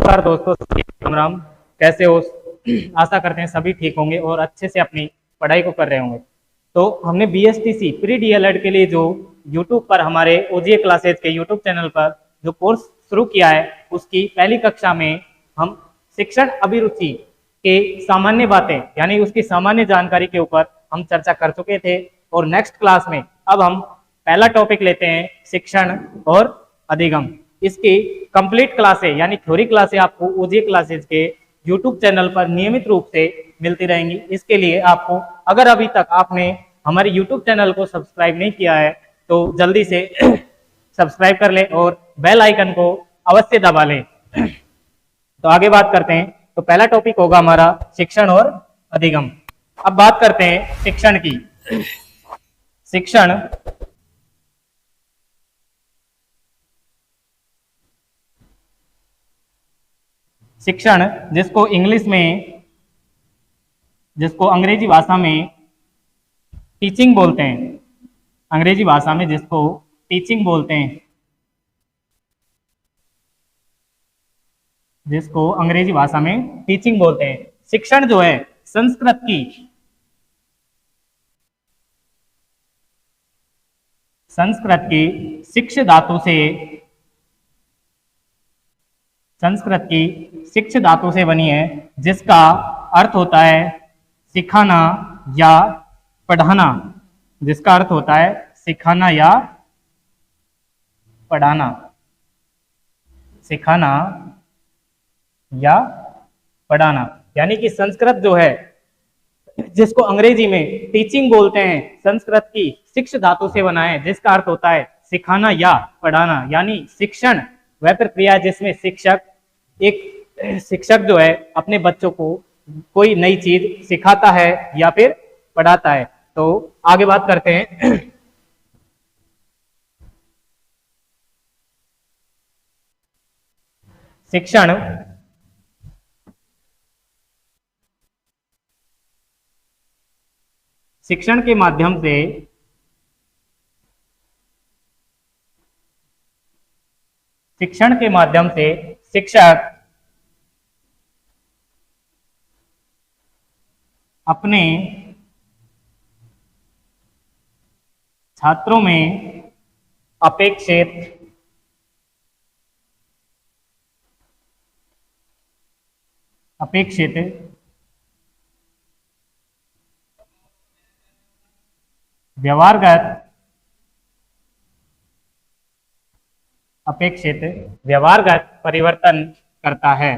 नमस्कार दोस्तों, राम राम। कैसे हो? आशा करते हैं सभी ठीक होंगे और अच्छे से अपनी पढ़ाई को कर रहे होंगे। तो हमने बीएसटीसी प्री डीएलएड के लिए जो यूट्यूब पर हमारे ओजीए क्लासेज के यूट्यूब चैनल पर जो कोर्स शुरू किया है, उसकी पहली कक्षा में हम शिक्षण अभिरुचि के सामान्य बातें यानी उसकी सामान्य जानकारी के ऊपर हम चर्चा कर चुके थे। और नेक्स्ट क्लास में अब हम पहला टॉपिक लेते हैं, शिक्षण और अधिगम। इसकी कंप्लीट क्लासें यानी थ्योरी क्लासें आपको ओजीए क्लासेज के यूट्यूब चैनल पर नियमित रूप से मिलती रहेंगी। इसके लिए आपको, अगर अभी तक आपने हमारे यूट्यूब चैनल को सब्सक्राइब नहीं किया है तो जल्दी से सब्सक्राइब कर लें और बेल आइकन को अवश्य दबा लें। तो आगे बात करते हैं। तो पहला टॉपिक होगा हमारा शिक्षण और अधिगम। अब बात करते हैं शिक्षण की। शिक्षण शिक्षण जिसको अंग्रेजी भाषा में टीचिंग बोलते हैं, अंग्रेजी भाषा में जिसको टीचिंग बोलते हैं, जिसको अंग्रेजी भाषा में टीचिंग बोलते हैं। शिक्षण जो है संस्कृत की शिक्ष धातु से बनी है, जिसका अर्थ होता है सिखाना या पढ़ाना। जिसका अर्थ होता है सिखाना या पढ़ाना, सिखाना या पढ़ाना। यानी कि संस्कृत जो है, जिसको अंग्रेजी में टीचिंग बोलते हैं, संस्कृत की शिक्ष धातु से बना है, जिसका अर्थ होता है सिखाना या पढ़ाना। यानी शिक्षण वह प्रक्रिया है जिसमें शिक्षक जो है अपने बच्चों को कोई नई चीज सिखाता है या फिर पढ़ाता है। तो आगे बात करते हैं। शिक्षण के माध्यम से शिक्षक अपने छात्रों में अपेक्षित व्यवहारगत परिवर्तन करता है।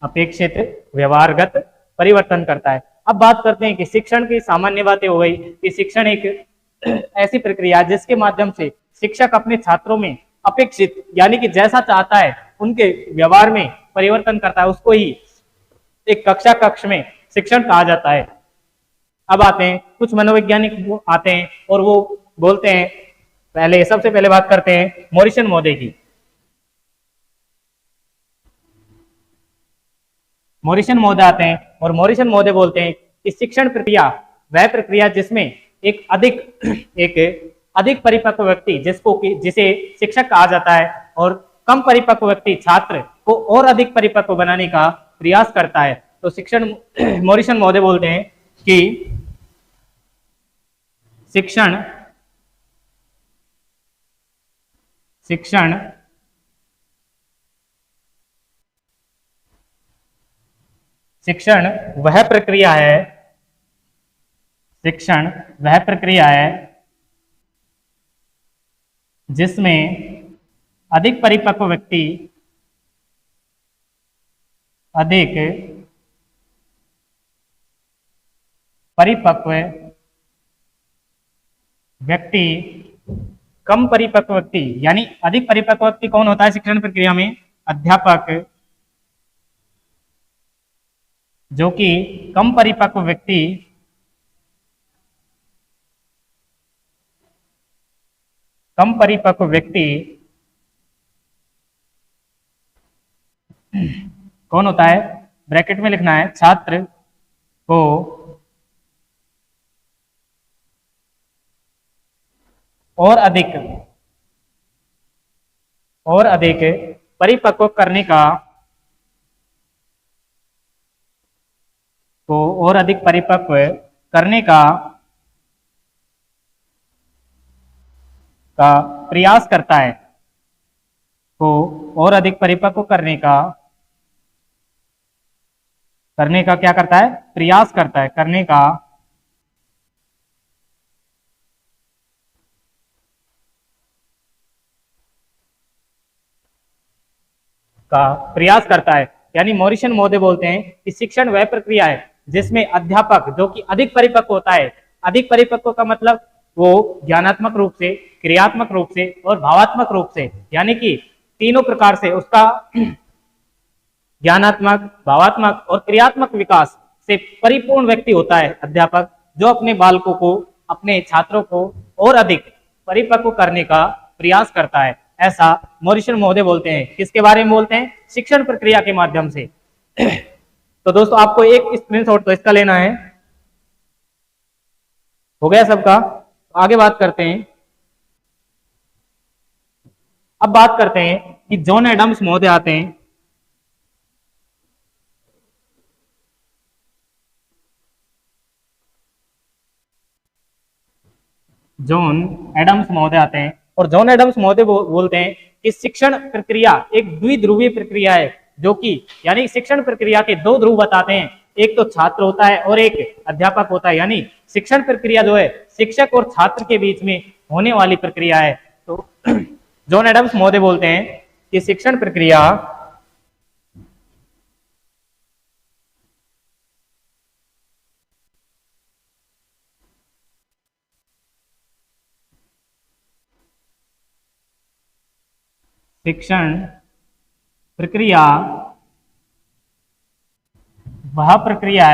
अपेक्षित व्यवहारगत परिवर्तन करता है। अब बात करते हैं कि शिक्षण की सामान्य बातें हो गई कि शिक्षण एक ऐसी प्रक्रिया जिसके माध्यम से शिक्षक अपने छात्रों में अपेक्षित यानी कि जैसा चाहता है उनके व्यवहार में परिवर्तन करता है। उसको ही एक कक्ष में शिक्षण कहा जाता है। अब आते हैं कुछ मनोवैज्ञानिक आते हैं और वो बोलते हैं, सबसे पहले बात करते हैं मॉरिसन महोदय की। मॉरिसन महोदय आते हैं और मॉरिसन महोदय बोलते हैं कि शिक्षण प्रक्रिया वह प्रक्रिया जिसमें एक अधिक परिपक्व व्यक्ति जिसे शिक्षक कहा जाता है और कम परिपक्व व्यक्ति छात्र को और अधिक परिपक्व बनाने का प्रयास करता है। तो मॉरिसन महोदय बोलते हैं कि शिक्षण वह प्रक्रिया है जिसमें अधिक परिपक्व व्यक्ति कम परिपक्व व्यक्ति, यानी अधिक परिपक्व व्यक्ति कौन होता है शिक्षण प्रक्रिया में? अध्यापक, जो कि कम परिपक्व व्यक्ति कौन होता है? ब्रैकेट में लिखना है, छात्र को और अधिक और अधिक परिपक्व करने का को और अधिक परिपक्व करने का प्रयास करता है, को और अधिक परिपक्व करने का क्या करता है, प्रयास करता है, करने का प्रयास करता है। यानी मॉरिसन महोदय बोलते हैं कि शिक्षण वह प्रक्रिया है जिसमें अध्यापक जो कि अधिक परिपक्व होता है, अधिक परिपक्व का मतलब वो ज्ञानात्मक रूप से, क्रियात्मक रूप से और भावात्मक रूप से, यानी कि तीनों प्रकार से उसका ज्ञानात्मक, भावात्मक और क्रियात्मक विकास से परिपूर्ण व्यक्ति होता है अध्यापक, जो अपने बालकों को, अपने छात्रों को और अधिक परिपक्व करने का प्रयास करता है। ऐसा मॉरिसन महोदय बोलते हैं। किसके बारे में बोलते हैं? शिक्षण प्रक्रिया के माध्यम से। तो दोस्तों आपको एक स्क्रीनशॉट तो इसका लेना है। हो गया सबका? आगे बात करते हैं। अब बात करते हैं कि जॉन एडम्स महोदय आते हैं। जॉन एडम्स महोदय आते हैं और जॉन एडम्स महोदय बोलते हैं कि शिक्षण प्रक्रिया एक द्विध्रुवीय प्रक्रिया है, जो कि यानी शिक्षण प्रक्रिया के दो ध्रुव बताते हैं, एक तो छात्र होता है और एक अध्यापक होता है। यानी शिक्षण प्रक्रिया जो है शिक्षक और छात्र के बीच में होने वाली प्रक्रिया है। तो जॉन एडम्स महोदय बोलते हैं कि शिक्षण प्रक्रिया शिक्षण प्रक्रिया वह प्रक्रिया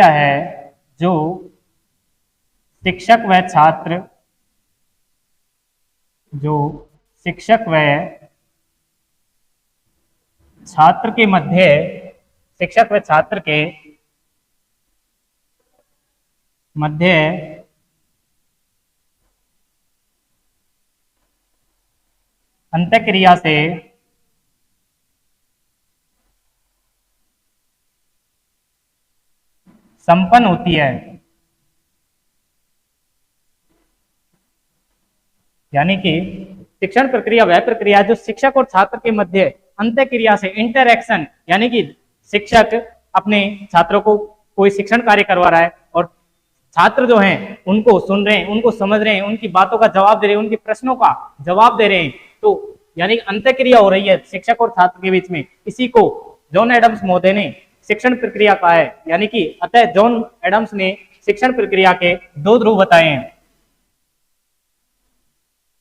है जो शिक्षक व छात्र के मध्य, शिक्षक व छात्र के मध्य अंतःक्रिया से संपन्न होती है। यानी कि शिक्षण प्रक्रिया वह प्रक्रिया जो शिक्षक और छात्र के मध्य अंतःक्रिया से, इंटरैक्शन, यानी कि शिक्षक अपने छात्रों को कोई शिक्षण कार्य करवा रहा है और छात्र जो हैं उनको सुन रहे हैं, उनको समझ रहे हैं, उनकी बातों का जवाब दे रहे हैं, उनके प्रश्नों का जवाब दे रहे हैं। तो यानी अंतःक्रिया हो रही है शिक्षक और छात्र के बीच में। इसी को जॉन एडम्स महोदय ने शिक्षण प्रक्रिया कहा है। यानी कि अतः जॉन एडम्स ने शिक्षण प्रक्रिया के दो ध्रुव बताए हैं।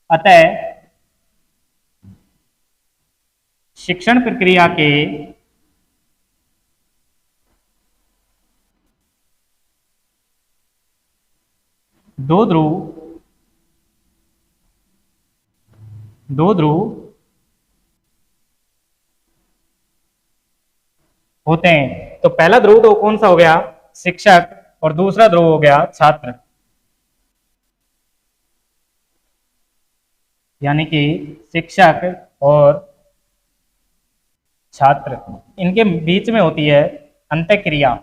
अतः शिक्षण प्रक्रिया के दो ध्रुव होते हैं। तो पहला ध्रुव तो कौन सा हो गया? शिक्षक, और दूसरा ध्रुव हो गया छात्र। यानी कि शिक्षक और छात्र, इनके बीच में होती है अंतःक्रिया।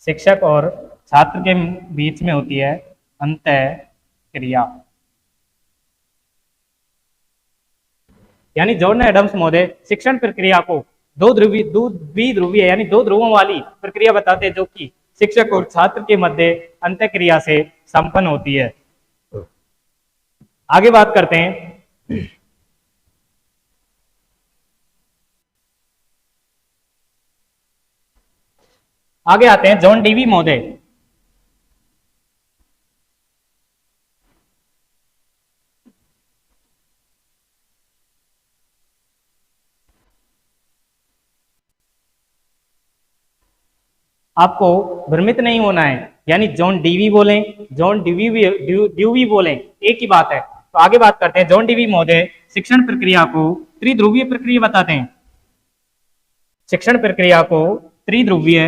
शिक्षक और छात्र के बीच में होती है अंतःक्रिया। यानी जॉन एडम्स महोदय शिक्षण प्रक्रिया को द्विध्रुवीय यानी दो ध्रुवों वाली प्रक्रिया बताते हैं, जो कि शिक्षक और छात्र के मध्य अंतःक्रिया से संपन्न होती है। आगे बात करते हैं। आगे आते हैं जॉन डीवी महोदय। आपको भ्रमित नहीं होना है, यानी जॉन डीवी बोलें, जॉन ड्यूवी बोलें, एक ही बात है। तो आगे बात करते हैं। जॉन डीवी महोदय शिक्षण प्रक्रिया को त्रिध्रुवीय प्रक्रिया बताते हैं। शिक्षण प्रक्रिया को त्रिध्रुवीय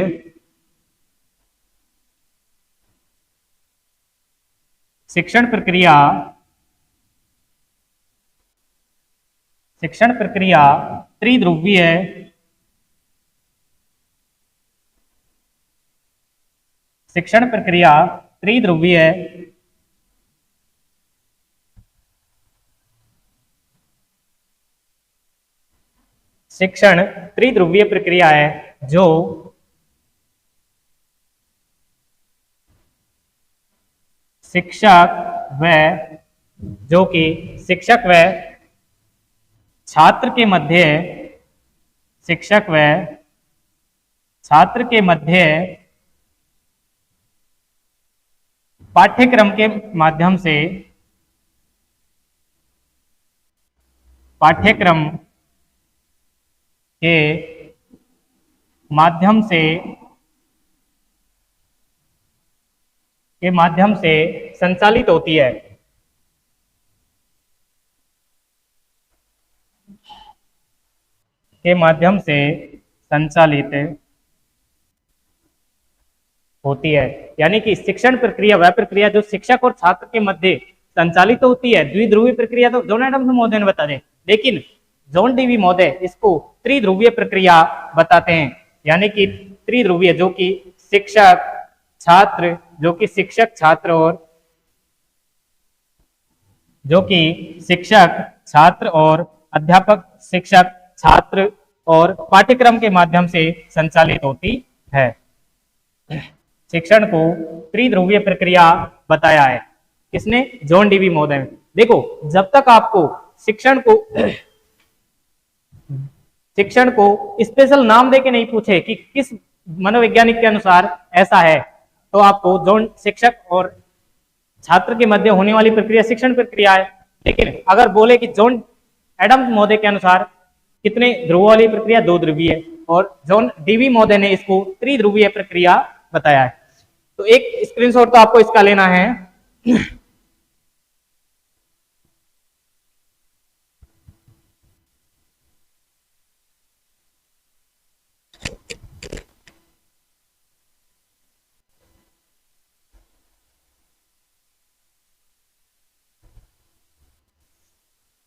शिक्षण प्रक्रिया त्रिध्रुवीय शिक्षण प्रक्रिया त्रिध्रुवीय शिक्षण त्रिध्रुवीय प्रक्रिया है जो शिक्षक व छात्र के मध्य पाठ्यक्रम के माध्यम से संचालित होती है। यानी कि शिक्षण प्रक्रिया वह प्रक्रिया जो शिक्षक और छात्र के मध्य संचालित होती है। द्विध्रुवीय प्रक्रिया तो जॉन एडम्स महोदय ने बता दें, लेकिन जॉन डीवी महोदय इसको त्रिध्रुवीय प्रक्रिया बताते हैं। यानी कि त्रिध्रुवीय जो कि शिक्षक छात्र और अध्यापक शिक्षक छात्र और पाठ्यक्रम के माध्यम से संचालित होती है। शिक्षण को त्रिध्रुवीय प्रक्रिया बताया है किसने? जॉन डीवी महोदय ने। देखो, जब तक आपको शिक्षण को स्पेशल नाम देके नहीं पूछे कि किस मनोवैज्ञानिक के अनुसार ऐसा है, तो आपको शिक्षक और छात्र के मध्य होने वाली प्रक्रिया शिक्षण प्रक्रिया है। लेकिन अगर बोले कि जॉन एडम्स महोदय के अनुसार कितने ध्रुव वाली प्रक्रिया? दो ध्रुवीय, और जॉन डीवी महोदय ने इसको त्रिध्रुवीय प्रक्रिया बताया है। तो एक स्क्रीनशॉट तो आपको इसका लेना है।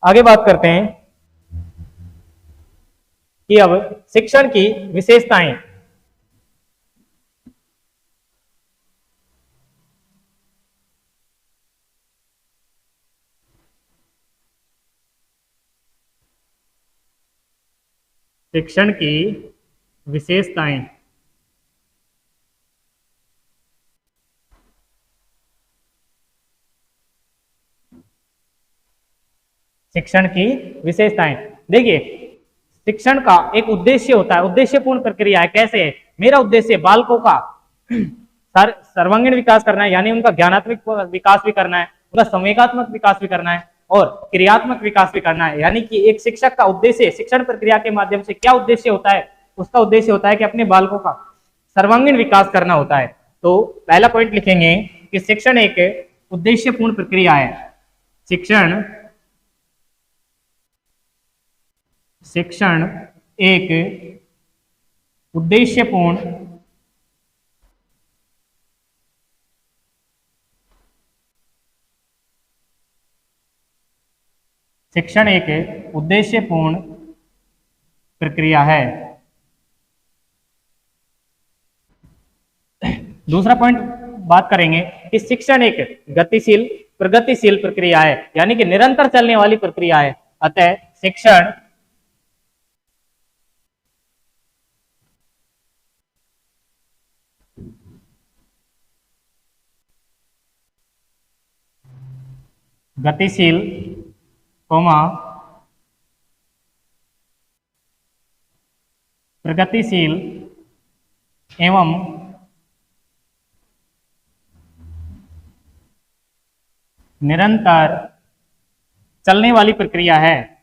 आगे बात करते हैं कि अब शिक्षण की विशेषताएं। शिक्षण की विशेषताएं। शिक्षण की विशेषताएं, देखिए, शिक्षण का एक उद्देश्य होता है, उद्देश्यपूर्ण प्रक्रिया है। कैसे है? मेरा उद्देश्य बालकों का सर्वांगीण विकास करना है, यानी उनका ज्ञानात्मक विकास भी करना है, उनका संवेगात्मक विकास भी करना है और क्रियात्मक विकास भी करना है। यानी कि एक शिक्षक का उद्देश्य शिक्षण प्रक्रिया के माध्यम से क्या उद्देश्य होता है? उसका उद्देश्य होता है कि अपने बालकों का सर्वांगीण विकास करना होता है। तो पहला पॉइंट लिखेंगे कि शिक्षण एक उद्देश्यपूर्ण प्रक्रिया है। शिक्षण एक उद्देश्यपूर्ण प्रक्रिया है। दूसरा पॉइंट बात करेंगे कि शिक्षण एक प्रगतिशील प्रक्रिया है, यानी कि निरंतर चलने वाली प्रक्रिया है। अतः शिक्षण गतिशील प्रगतिशील एवं निरंतर चलने वाली प्रक्रिया है।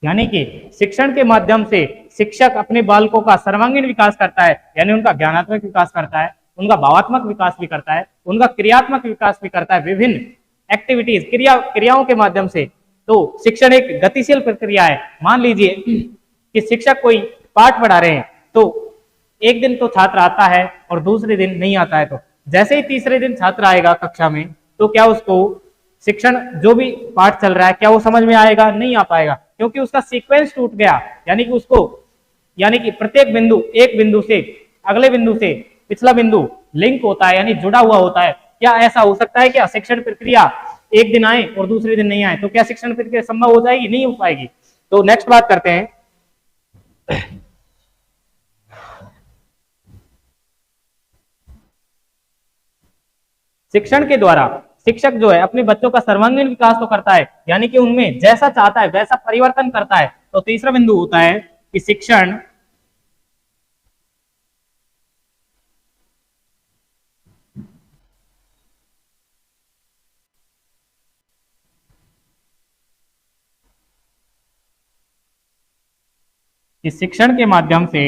यानी कि शिक्षण के माध्यम से शिक्षक अपने बालकों का सर्वांगीण विकास करता है, यानी उनका ज्ञानात्मक विकास करता है, उनका भावात्मक विकास भी करता है, उनका क्रियात्मक विकास भी करता है, विभिन्न एक्टिविटीज क्रियाओं के माध्यम से। तो शिक्षण एक गतिशील प्रक्रिया है। मान लीजिए कि शिक्षक कोई पाठ पढ़ा रहे हैं, तो एक दिन तो छात्र आता है और दूसरे दिन नहीं आता है, तो जैसे ही तीसरे दिन छात्र आएगा कक्षा में, तो क्या उसको शिक्षण जो भी पाठ चल रहा है क्या वो समझ में आएगा? नहीं आ पाएगा, क्योंकि उसका सीक्वेंस टूट गया। यानी कि प्रत्येक बिंदु, एक बिंदु से अगले बिंदु से पिछला बिंदु लिंक होता है, यानी जुड़ा हुआ होता है। क्या ऐसा हो सकता है क्या शिक्षण प्रक्रिया एक दिन आए और दूसरे दिन नहीं आए? तो क्या शिक्षण प्रक्रिया संभव हो जाएगी? नहीं हो पाएगी। तो नेक्स्ट बात करते हैं, शिक्षण के द्वारा शिक्षक जो है अपने बच्चों का सर्वांगीण विकास तो करता है, यानी कि उनमें जैसा चाहता है वैसा परिवर्तन करता है। तो तीसरा बिंदु होता है कि शिक्षण शिक्षण के माध्यम से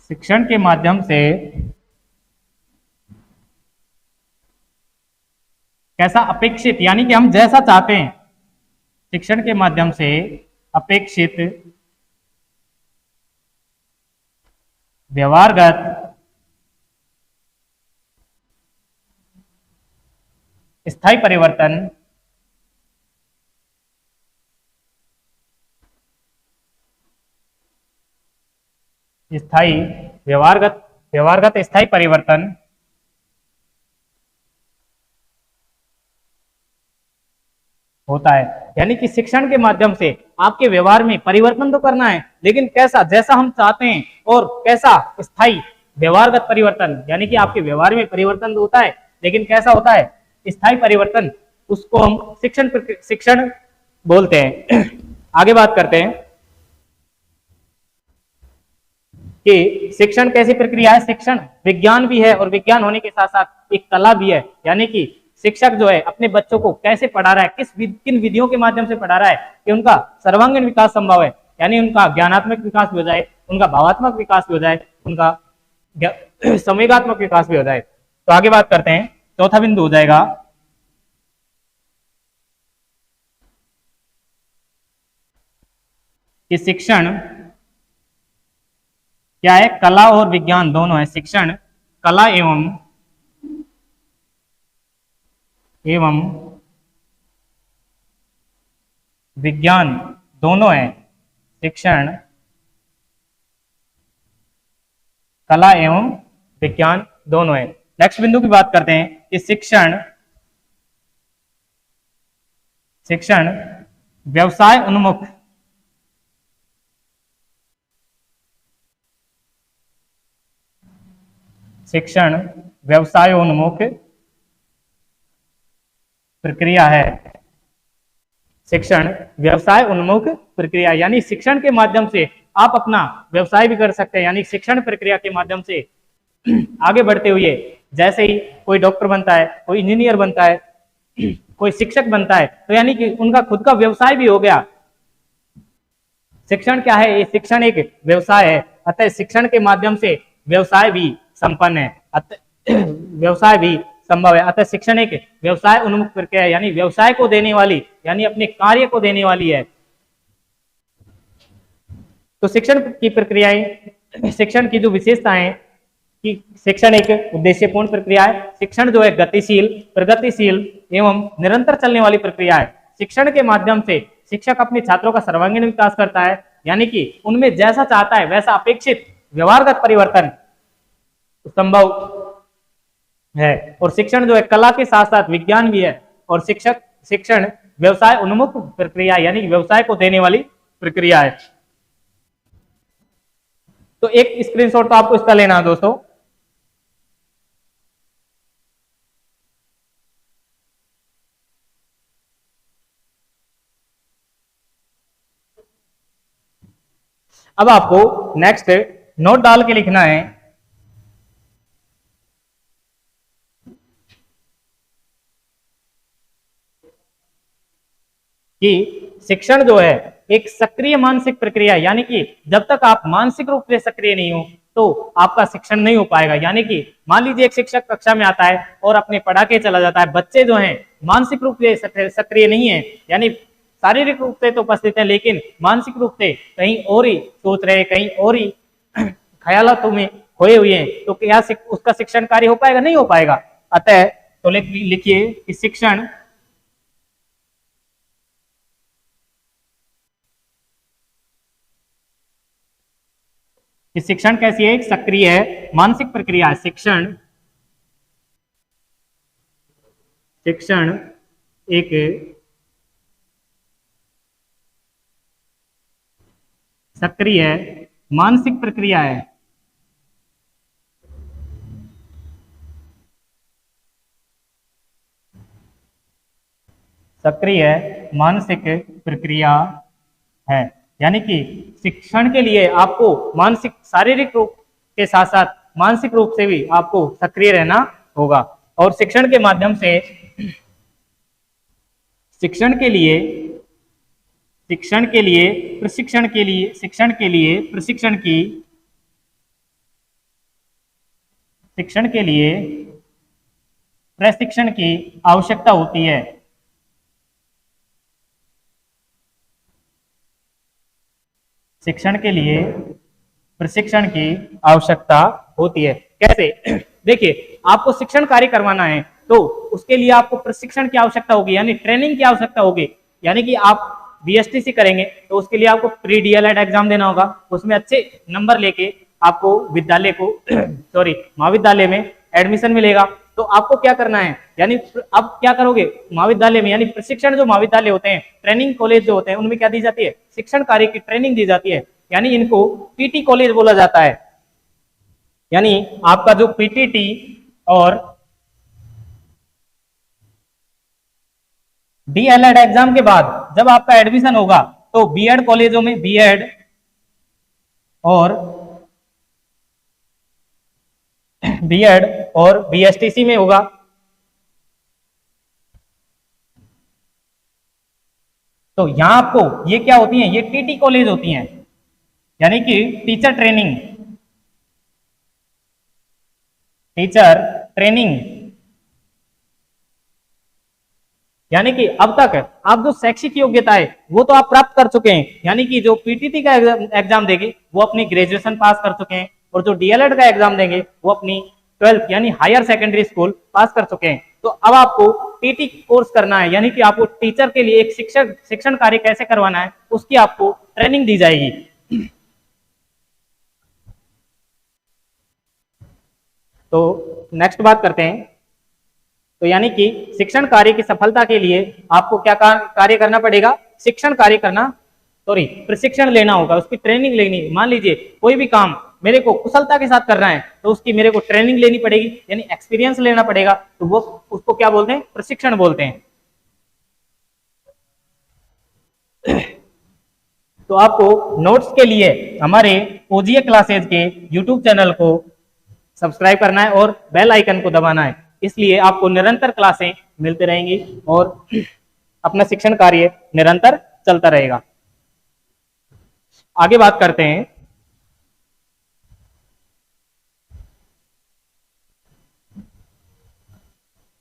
शिक्षण के माध्यम से कैसा अपेक्षित, यानी कि हम जैसा चाहते हैं, शिक्षण के माध्यम से अपेक्षित व्यवहारगत स्थायी परिवर्तन स्थायी व्यवहारगत स्थायी परिवर्तन होता है। यानी कि शिक्षण के माध्यम से आपके व्यवहार में परिवर्तन तो करना है, लेकिन कैसा? जैसा हम चाहते हैं। और कैसा? स्थायी व्यवहारगत परिवर्तन, यानी कि आपके व्यवहार में परिवर्तन होता है, लेकिन कैसा होता है? स्थायी परिवर्तन। उसको हम शिक्षण बोलते हैं। आगे बात करते हैं कि शिक्षण कैसी प्रक्रिया है। शिक्षण विज्ञान भी है, और विज्ञान होने के साथ साथ एक कला भी है। यानी कि शिक्षक जो है अपने बच्चों को कैसे पढ़ा रहा है, किन विधियों के माध्यम से पढ़ा रहा है कि उनका सर्वांगीण विकास संभव है, यानी उनका ज्ञानात्मक विकास भी हो जाए, उनका भावात्मक विकास भी हो जाए, उनका संवेगात्मक विकास भी हो जाए। तो आगे बात करते हैं, चौथा बिंदु हो जाएगा कि शिक्षण क्या है? कला और विज्ञान दोनों है। शिक्षण कला एवं विज्ञान दोनों है। शिक्षण कला एवं विज्ञान दोनों है। नेक्स्ट बिंदु की बात करते हैं कि शिक्षण व्यवसाय उन्मुख शिक्षण व्यवसायोन्मुख प्रक्रिया है। शिक्षण व्यवसाय उन्मुख प्रक्रिया, यानी शिक्षण के माध्यम से आप अपना व्यवसाय भी कर सकते हैं। यानी शिक्षण प्रक्रिया के माध्यम से आगे बढ़ते हुए जैसे ही कोई डॉक्टर बनता है, कोई इंजीनियर बनता है, कोई शिक्षक बनता है, तो यानी कि उनका खुद का व्यवसाय भी हो गया। शिक्षण क्या है? ये शिक्षण एक व्यवसाय है। अतः शिक्षण के माध्यम से व्यवसाय भी संपन्न है, व्यवसाय भी संभव है। अतः शिक्षण एक व्यवसाय उन्मुख प्रक्रिया है, यानी व्यवसाय को देने वाली, यानी अपने कार्य को देने वाली है। तो शिक्षण की प्रक्रियाएं, शिक्षण की जो विशेषताएं कि शिक्षण एक उद्देश्यपूर्ण प्रक्रिया है। शिक्षण जो है गतिशील, प्रगतिशील एवं निरंतर चलने वाली प्रक्रिया है। शिक्षण के माध्यम से शिक्षक अपने छात्रों का सर्वांगीण विकास करता है, यानी कि उनमें जैसा चाहता है वैसा अपेक्षित व्यवहारगत परिवर्तन संभव है। और शिक्षण जो है कला के साथ साथ विज्ञान भी है। और शिक्षण व्यवसाय उन्मुख प्रक्रिया, यानी व्यवसाय को देने वाली प्रक्रिया है। तो एक स्क्रीनशॉट तो आपको इसका लेना है दोस्तों। अब आपको नेक्स्ट नोट डाल के लिखना है कि शिक्षण जो है एक सक्रिय मानसिक प्रक्रिया है, यानी कि जब तक आप मानसिक रूप से सक्रिय नहीं हो तो आपका शिक्षण नहीं हो पाएगा। यानी कि मान लीजिए एक शिक्षक कक्षा में आता है और अपने पढ़ा के चला जाता है, बच्चे जो हैं मानसिक रूप से सक्रिय नहीं है, यानी शारीरिक रूप से तो उपस्थित है लेकिन मानसिक रूप से कहीं और ही सोच रहे, कहीं और ही ख्यालों में खोए हुए हैं, तो क्या उसका शिक्षण कार्य हो पाएगा? नहीं हो पाएगा। अतः तो लिखिए कि शिक्षण कैसी है? एक सक्रिय है मानसिक प्रक्रिया है। शिक्षण एक सक्रिय मानसिक प्रक्रिया है। सक्रिय मानसिक प्रक्रिया है, यानी कि शिक्षण के लिए आपको मानसिक शारीरिक रूप के साथ साथ मानसिक रूप से भी आपको सक्रिय रहना होगा। और शिक्षण के माध्यम से शिक्षण के लिए प्रशिक्षण की आवश्यकता होती है। शिक्षण के लिए प्रशिक्षण की आवश्यकता होती है। कैसे? देखिए, आपको शिक्षण कार्य करवाना है तो उसके लिए आपको प्रशिक्षण की आवश्यकता होगी, यानी ट्रेनिंग की आवश्यकता होगी। यानी कि आप बीएसटीसी करेंगे तो उसके लिए आपको प्री डीएलएड एग्जाम देना होगा, उसमें अच्छे नंबर लेके आपको विद्यालय को सॉरी महाविद्यालय में एडमिशन मिलेगा। तो आपको क्या करना है, यानी अब क्या करोगे महाविद्यालय में, यानी प्रशिक्षण जो महाविद्यालय होते हैं, ट्रेनिंग कॉलेज जो होते हैं, उनमें क्या दी जाती है? शिक्षण कार्य की ट्रेनिंग दी जाती है, यानी इनको पीटी कॉलेज बोला जाता है। यानी आपका जो पीटीटी और डीएलएड एग्जाम के बाद जब आपका एडमिशन होगा तो बीएड कॉलेजों में बीएड और बीएसटीसी में होगा। तो यहां आपको ये क्या होती हैं? ये टीटी कॉलेज होती हैं, यानी कि टीचर ट्रेनिंग, यानी कि अब तक आप जो शैक्षिक योग्यता है वो तो आप प्राप्त कर चुके हैं, यानी कि जो पीटीटी का एग्जाम देंगे वो अपनी ग्रेजुएशन पास कर चुके हैं, और जो डीएलएड का एग्जाम देंगे वो अपनी 12th यानी हायर सेकेंडरी स्कूल पास कर चुके हैं। तो अब आपको टीटी कोर्स करना है, यानी कि आपको टीचर के लिए एक शिक्षण कार्य कैसे करवाना है उसकी आपको ट्रेनिंग दी जाएगी। तो नेक्स्ट बात करते हैं। तो यानी कि शिक्षण कार्य की सफलता के लिए आपको क्या कार्य करना पड़ेगा? शिक्षण कार्य करना प्रशिक्षण लेना होगा, उसकी ट्रेनिंग लेनी। मान लीजिए कोई भी काम मेरे को कुशलता के साथ करना है तो उसकी मेरे को ट्रेनिंग लेनी पड़ेगी, यानी एक्सपीरियंस लेना पड़ेगा। तो वो उसको क्या बोलते हैं? प्रशिक्षण बोलते हैं। तो आपको नोट्स के लिए हमारे ओजीए क्लासेज के यूट्यूब चैनल को सब्सक्राइब करना है और बेल आइकन को दबाना है, इसलिए आपको निरंतर क्लासें मिलते रहेंगी और अपना शिक्षण कार्य निरंतर चलता रहेगा। आगे बात करते हैं।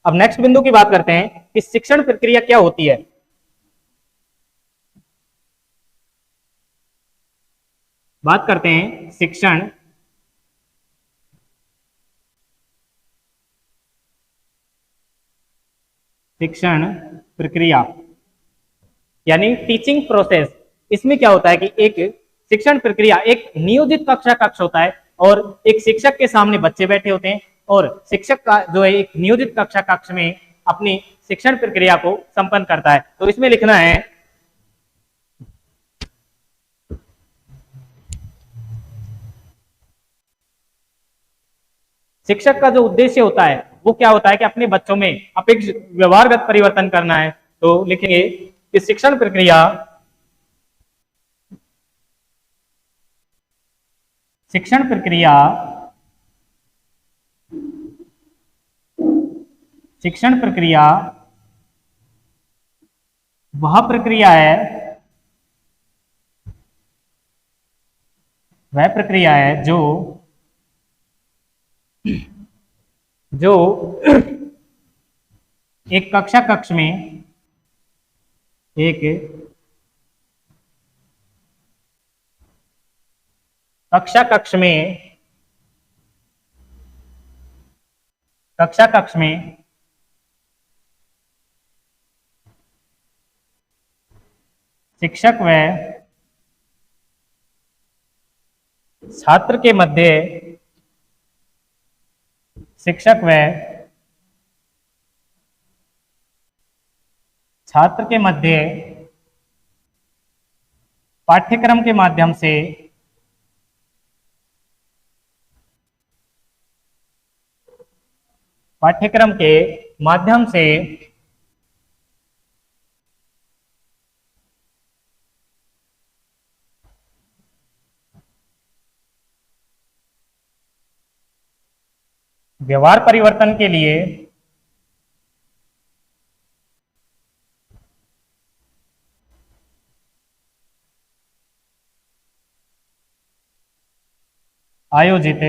अब नेक्स्ट बिंदु की बात करते हैं कि शिक्षण प्रक्रिया क्या होती है। बात करते हैं शिक्षण प्रक्रिया यानी टीचिंग प्रोसेस। इसमें क्या होता है कि एक शिक्षण प्रक्रिया एक नियोजित कक्ष होता है और एक शिक्षक के सामने बच्चे बैठे होते हैं और शिक्षक का जो है एक नियोजित कक्ष में अपनी शिक्षण प्रक्रिया को संपन्न करता है। तो इसमें लिखना है शिक्षक का जो उद्देश्य होता है वो क्या होता है कि अपने बच्चों में अपेक्षित व्यवहारगत परिवर्तन करना है। तो लिखेंगे कि शिक्षण प्रक्रिया वह प्रक्रिया है वह प्रक्रिया है जो जो एक कक्षा कक्ष में एक कक्षा कक्ष में कक्षा कक्ष में शिक्षक व छात्र के मध्य शिक्षक व छात्र के मध्य पाठ्यक्रम के माध्यम से पाठ्यक्रम के माध्यम से व्यवहार परिवर्तन के लिए आयोजित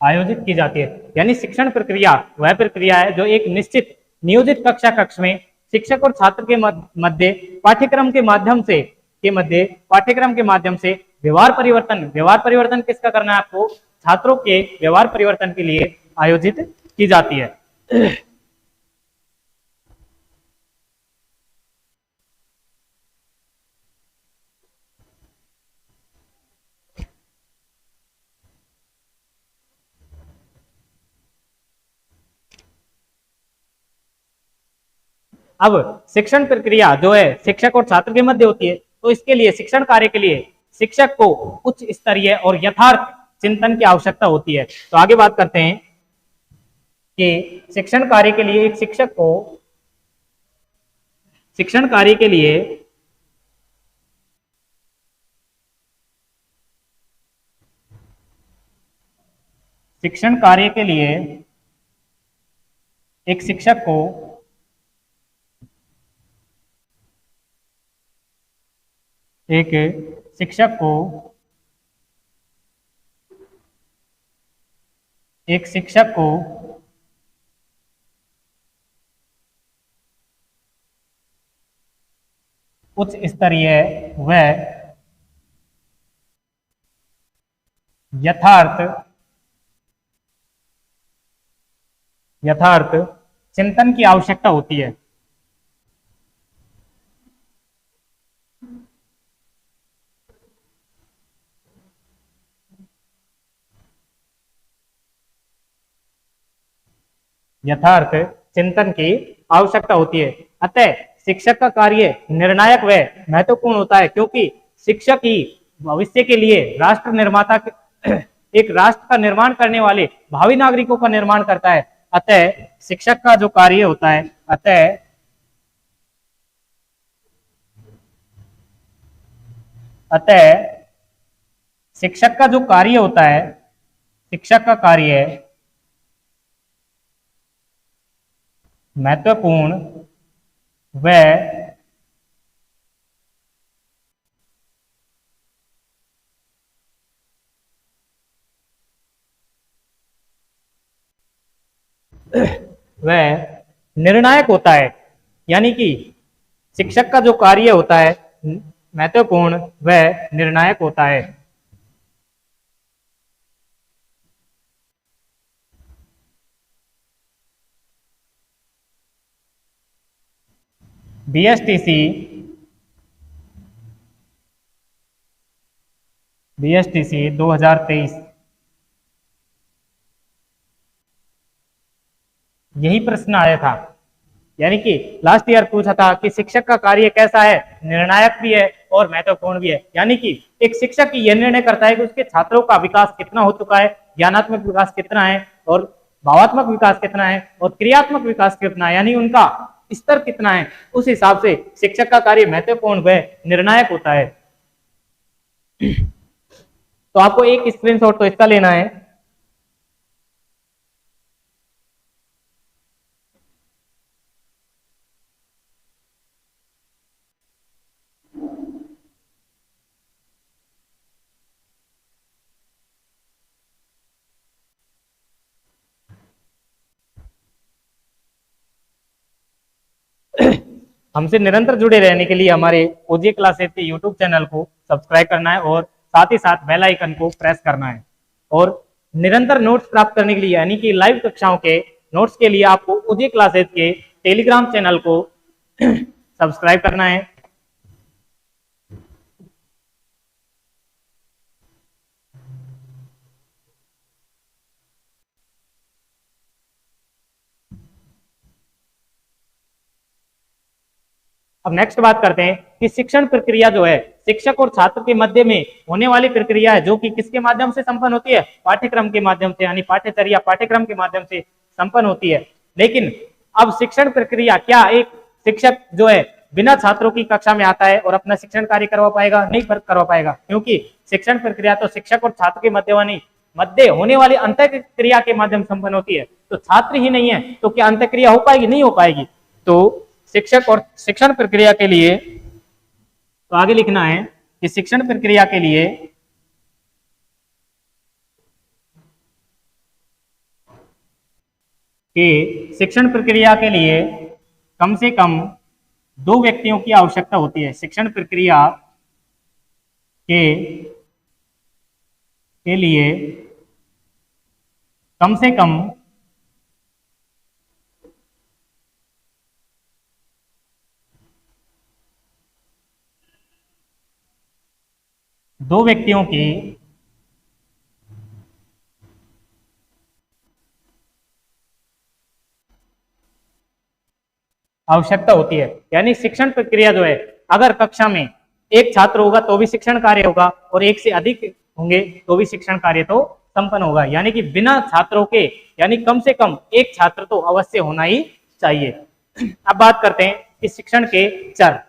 आयोजित की जाती है। यानी शिक्षण प्रक्रिया वह प्रक्रिया है जो एक निश्चित नियोजित कक्षा कक्ष में शिक्षक और छात्र के मध्य पाठ्यक्रम के माध्यम से व्यवहार परिवर्तन किसका करना है आपको? छात्रों के व्यवहार परिवर्तन के लिए आयोजित की जाती है। अब शिक्षण प्रक्रिया जो है शिक्षक और छात्र के मध्य होती है, तो इसके लिए शिक्षण कार्य के लिए शिक्षक को उच्च स्तरीय और यथार्थ चिंतन की आवश्यकता होती है। तो आगे बात करते हैं कि शिक्षण कार्य के लिए एक शिक्षक को शिक्षण कार्य के लिए शिक्षण कार्य के लिए एक शिक्षक को एक शिक्षक को एक शिक्षक को उच्च स्तरीय व यथार्थ चिंतन की आवश्यकता होती है। यथार्थ चिंतन की आवश्यकता होती है। अतः शिक्षक का कार्य निर्णायक व महत्वपूर्ण होता है, क्योंकि शिक्षक ही भविष्य के लिए राष्ट्र निर्माता एक राष्ट्र का निर्माण करने वाले भावी नागरिकों का निर्माण करता है। अतः शिक्षक का जो कार्य होता है अतः शिक्षक का जो कार्य होता है शिक्षक का कार्य महत्वपूर्ण व वह निर्णायक होता है। यानी कि शिक्षक का जो कार्य होता है महत्वपूर्ण व निर्णायक होता है। बीएसटीसी 2023 यही प्रश्न आया था। यानी कि लास्ट ईयर पूछा था कि शिक्षक का कार्य कैसा है, निर्णायक भी है और महत्वपूर्ण भी है। यानी कि एक शिक्षक यह निर्णय करता है कि उसके छात्रों का विकास कितना हो चुका है, ज्ञानात्मक विकास कितना है और भावात्मक विकास कितना है और क्रियात्मक विकास कितना है, यानी उनका स्तर कितना है। उस हिसाब से शिक्षक का कार्य महत्वपूर्ण व निर्णायक होता है। तो आपको एक स्क्रीनशॉट तो इसका लेना है। हमसे निरंतर जुड़े रहने के लिए हमारे ओजे क्लासेस के यूट्यूब चैनल को सब्सक्राइब करना है और साथ ही साथ बेल आइकन को प्रेस करना है। और निरंतर नोट्स प्राप्त करने के लिए यानी कि लाइव कक्षाओं के नोट्स के लिए आपको ओजे क्लासेस के टेलीग्राम चैनल को सब्सक्राइब करना है। अब नेक्स्ट बात करते हैं कि शिक्षण प्रक्रिया जो है शिक्षक और छात्र के मध्य में होने वाली प्रक्रिया है, जो कि किसके माध्यम से संपन्न होती है, पाठ्यक्रम के माध्यम से, यानी पाठ्यचर्या पाठ्यक्रम के माध्यम से संपन्न होती है। लेकिन अब शिक्षण प्रक्रिया क्या एक शिक्षक जो है बिना छात्रों की कक्षा में आता है और अपना शिक्षण कार्य करवा पाएगा? नहीं करवा पाएगा, क्योंकि शिक्षण प्रक्रिया तो शिक्षक और छात्र के मध्य होने वाली अंतःक्रिया के माध्यम से संपन्न होती है। तो छात्र ही नहीं है तो क्या अंतःक्रिया हो पाएगी? नहीं हो पाएगी। तो शिक्षक और शिक्षण प्रक्रिया के लिए तो आगे लिखना है कि शिक्षण प्रक्रिया के लिए कम से कम 2 व्यक्तियों की आवश्यकता होती है। शिक्षण प्रक्रिया के लिए कम से कम 2 व्यक्तियों की आवश्यकता होती है। यानी शिक्षण प्रक्रिया जो है, अगर कक्षा में एक छात्र होगा तो भी शिक्षण कार्य होगा और एक से अधिक होंगे तो भी शिक्षण कार्य तो संपन्न होगा। यानी कि बिना छात्रों के यानी कम से कम एक छात्र तो अवश्य होना ही चाहिए। अब बात करते हैं कि शिक्षण के चर।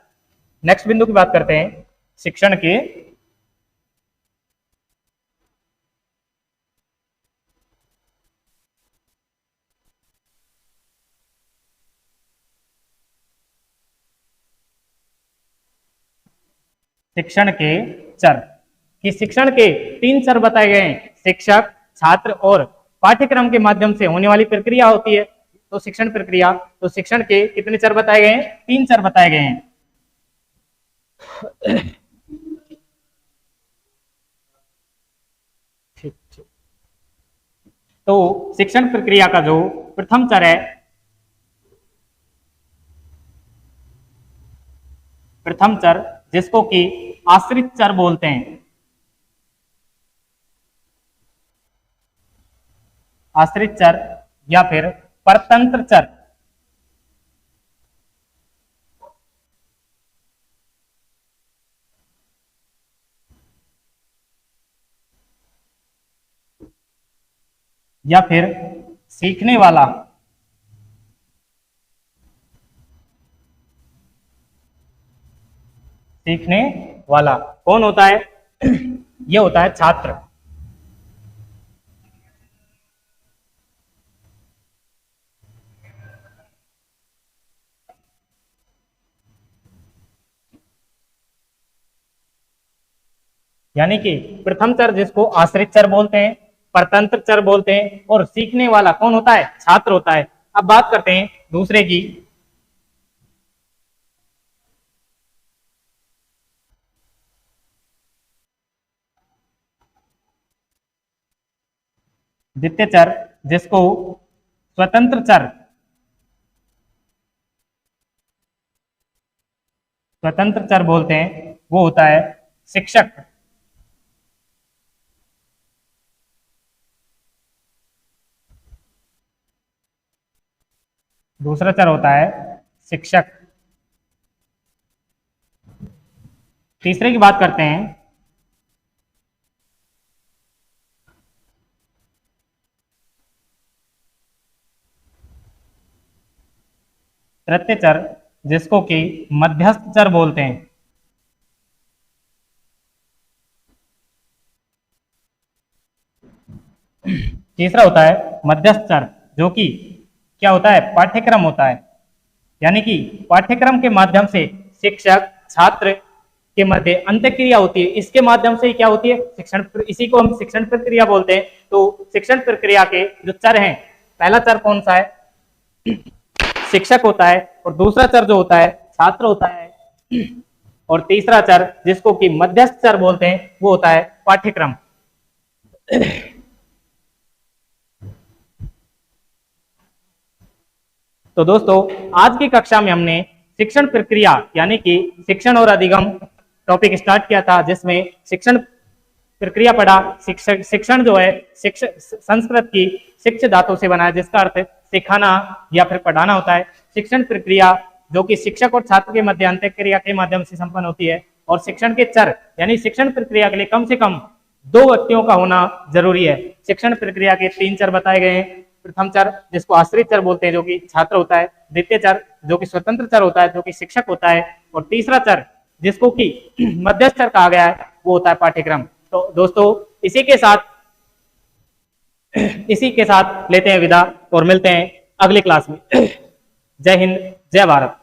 नेक्स्ट बिंदु की बात करते हैं शिक्षण के चर। कि शिक्षण के 3 चर बताए गए हैं, शिक्षक, छात्र और पाठ्यक्रम के माध्यम से होने वाली प्रक्रिया होती है तो शिक्षण प्रक्रिया। तो शिक्षण के कितने चर बताए गए हैं? 3 चर बताए गए हैं। ठीक। तो शिक्षण प्रक्रिया का जो प्रथम चर है, प्रथम चर जिसको कि आश्रित चर बोलते हैं, आश्रित चर या फिर परतंत्र चर। या फिर सीखने वाला कौन होता है? यह होता है छात्र। यानी कि प्रथम चर जिसको आश्रित चर बोलते हैं, परतंत्र चर बोलते हैं, और सीखने वाला कौन होता है? छात्र होता है। अब बात करते हैं दूसरे की। द्वितीय चर जिसको स्वतंत्र चर बोलते हैं, वो होता है शिक्षक। दूसरा चर होता है शिक्षक। तीसरे की बात करते हैं तृतीय चर जिसको कि मध्यस्थ चर बोलते हैं। तीसरा होता है मध्यस्थ चर, जो कि क्या होता है? पाठ्यक्रम होता है। यानी कि पाठ्यक्रम के माध्यम से शिक्षक छात्र के मध्य अंतःक्रिया होती है, इसके माध्यम से क्या होती है? शिक्षण। इसी को हम शिक्षण प्रक्रिया बोलते हैं। तो शिक्षण प्रक्रिया के जो चर हैं, पहला चर कौन सा है? शिक्षक होता है, और दूसरा चर जो होता है छात्र होता है और तीसरा चर जिसको कि मध्यस्थ चर बोलते हैं वो होता है पाठ्यक्रम। तो दोस्तों आज की कक्षा में हमने शिक्षण प्रक्रिया यानी कि शिक्षण और अधिगम टॉपिक स्टार्ट किया था, जिसमें शिक्षण प्रक्रिया पढ़ा। शिक्षण जो है संस्कृत की शिक्ष धातु से बना है, जिसका अर्थ सिखाना या फिर पढ़ाना होता है। शिक्षण प्रक्रिया जो कि शिक्षक और छात्र के मध्य अंतःक्रिया के माध्यम से संपन्न होती है। और शिक्षण के चर यानी शिक्षण प्रक्रिया के लिए कम से कम 2 व्यक्तियों का होना जरूरी है। शिक्षण प्रक्रिया के 3 चर बताए गए हैं। प्रथम चर जिसको आश्रित चर बोलते हैं जो कि छात्र होता है, द्वितीय चर जो कि स्वतंत्र चर होता है जो कि शिक्षक होता है, और तीसरा चर जिसको कि मध्यस्थ चर कहा गया है वो होता है पाठ्यक्रम। तो दोस्तों इसी के साथ लेते हैं विदा और मिलते हैं अगली क्लास में। जय हिंद, जय भारत।